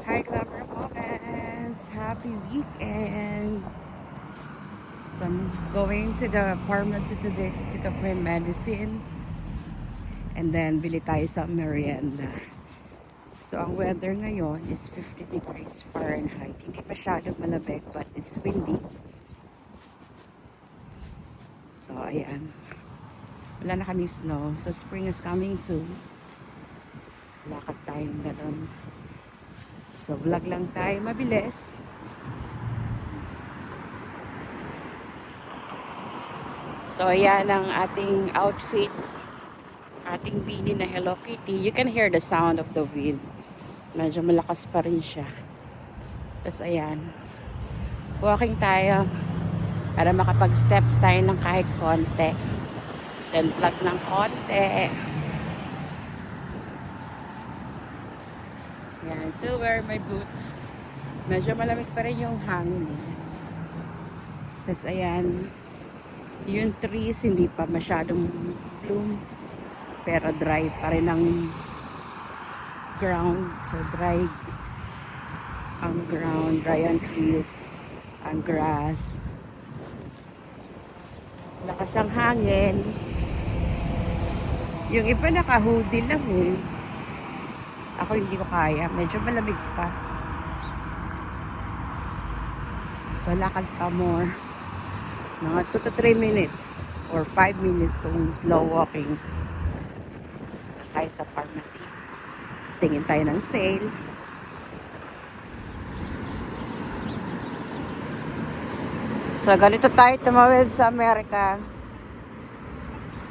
Hi, Glamour Moments! Happy weekend! So, I'm going to the pharmacy today to pick up my medicine. And then, bili tayo sa merienda. So, ang weather ngayon is 50 degrees Fahrenheit. Hindi masyadong malamig, but it's windy. So, ayan. Wala na kaming snow. So, spring is coming soon. Lakad tayong galon. So, vlog lang tayo. Mabilis. So, ayan ang ating outfit. Ating bini na Hello Kitty. You can hear the sound of the wind. Medyo malakas pa rin siya. Tapos, ayan. Walking tayo para makapag-steps tayo ng kahit konti. Then, vlog ng konti. Ayan. Still wear my boots. Medyo malamig pa rin yung hangin. Tapos, ayan. Yung trees, hindi pa masyadong bloom. Pero dry pa rin ang ground. So dry ang ground, dry ang trees, ang grass. Lakas ang hangin. Yung iba naka-hoodie lang eh. Ako hindi ko kaya. Medyo malamig pa. So lakad pa more. Mga 2 to 3 minutes or 5 minutes kung slow walking. Tayo sa pharmacy. Tingin tayo ng sale. So, ganito tayo tumawid sa Amerika.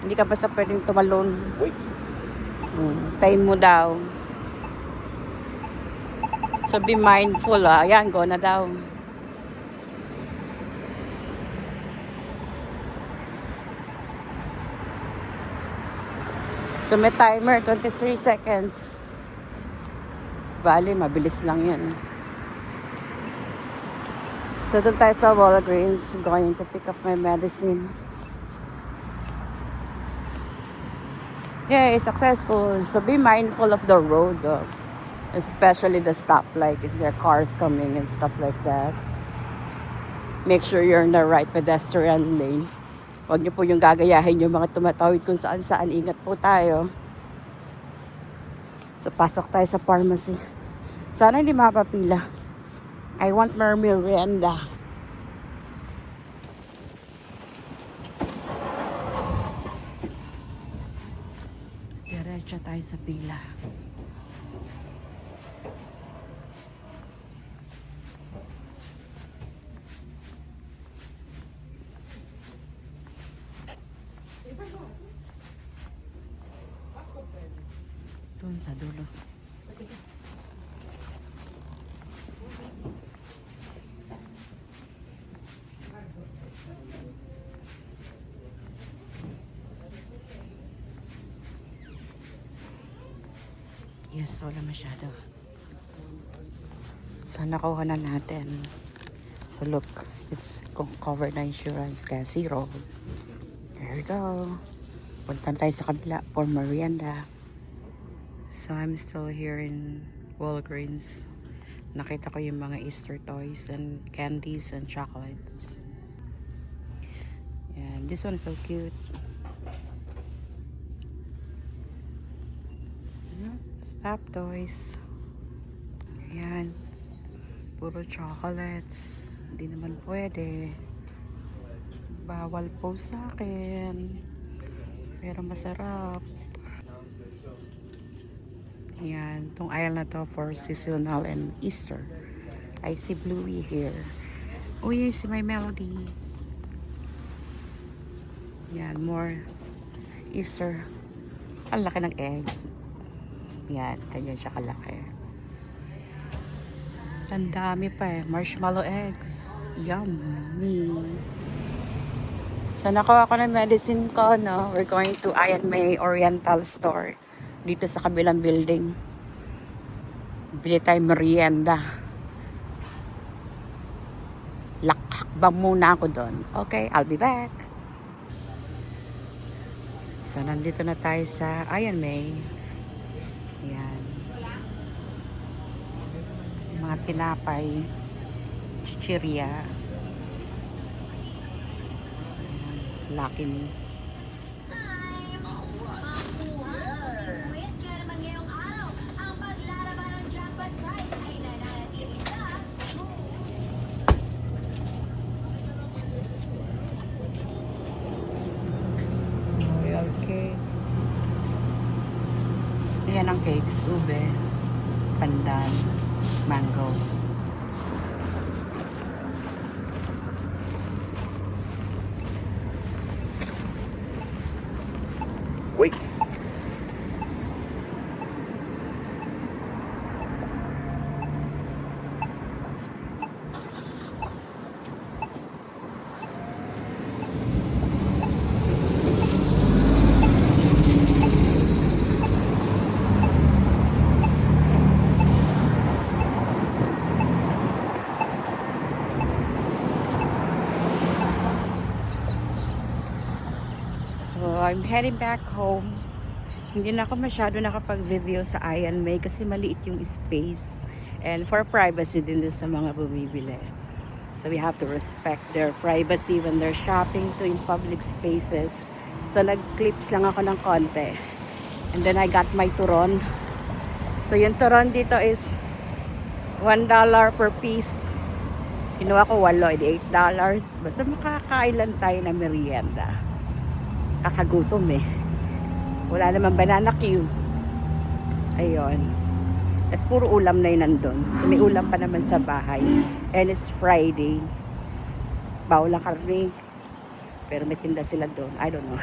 Hindi ka basta pwedeng tumalon. Time mo daw. So, be mindful. Ayan, go na daw. So, may timer, 23 seconds. Bali, mabilis lang yun. So, doon tayo sa Walgreens. I'm going to pick up my medicine. Yay, successful. So, be mindful of the road, especially the stoplight if there are cars coming and stuff like that. Make sure you're in the right pedestrian lane. Huwag niyo po yung gagayahin yung mga tumatawid kung saan-saan. Ingat po tayo. So, pasok tayo sa pharmacy. Sana hindi mapapila. I want my merienda. Diretso tayo sa pila. Doon sa dulo. Yes, wala masyado. So, nakuha na natin. So, look. It's covered na insurance kaya zero. There we go. Punta tayo sa kabila for merienda. So, I'm still here in Walgreens. Nakita ko yung mga Easter toys and candies and chocolates. And this one is so cute. Stop toys. Ayan. Puro chocolates. Hindi naman pwede. Bawal po sa akin. Pero masarap. Ayan. Itong aisle na to for seasonal and Easter. I see Bluey here. Oh yes, my Melody. Ayan. More Easter. Ang laki ng egg. Yan. Ganyan siya kalaki. Ang dami pa eh. Marshmallow eggs. Yummy. So, nakuha ko na medicine ko, no? We're going to Ian May Oriental Store. Dito sa kabilang building. Bili tayo merienda. Lakbang muna ako doon. Okay, I'll be back. So, nandito na tayo sa Ian May. Yan. tinapay, chichirya. Lucky me. Okay. Yan ang cakes, ube, pandan, mango. Wait. So, I'm heading back home. Hindi na ako masyado nakapag-video sa Ayan May kasi maliit yung space. And for privacy din sa mga bumibili. So, we have to respect their privacy when they're shopping to in public spaces. So, nag-clips lang ako ng konti. And then, I got my turon. So, yung turon dito is $1 per piece. Kinuha ko 8 $8. Basta makakailan tayo na merienda. Kakagutom eh. Wala naman banana cue. Ayun. Tapos puro ulam na yun nandun. So may ulam pa naman sa bahay. And it's Friday. Bawal ang karne. Pero may tinda sila doon. I don't know.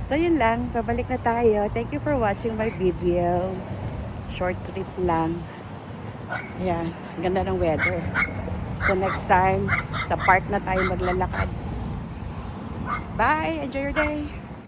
So yun lang. Pabalik na tayo. Thank you for watching my video. Short trip lang. Ayan. Ganda ng weather. So next time, sa park na tayo maglalakad. Bye! Enjoy your day!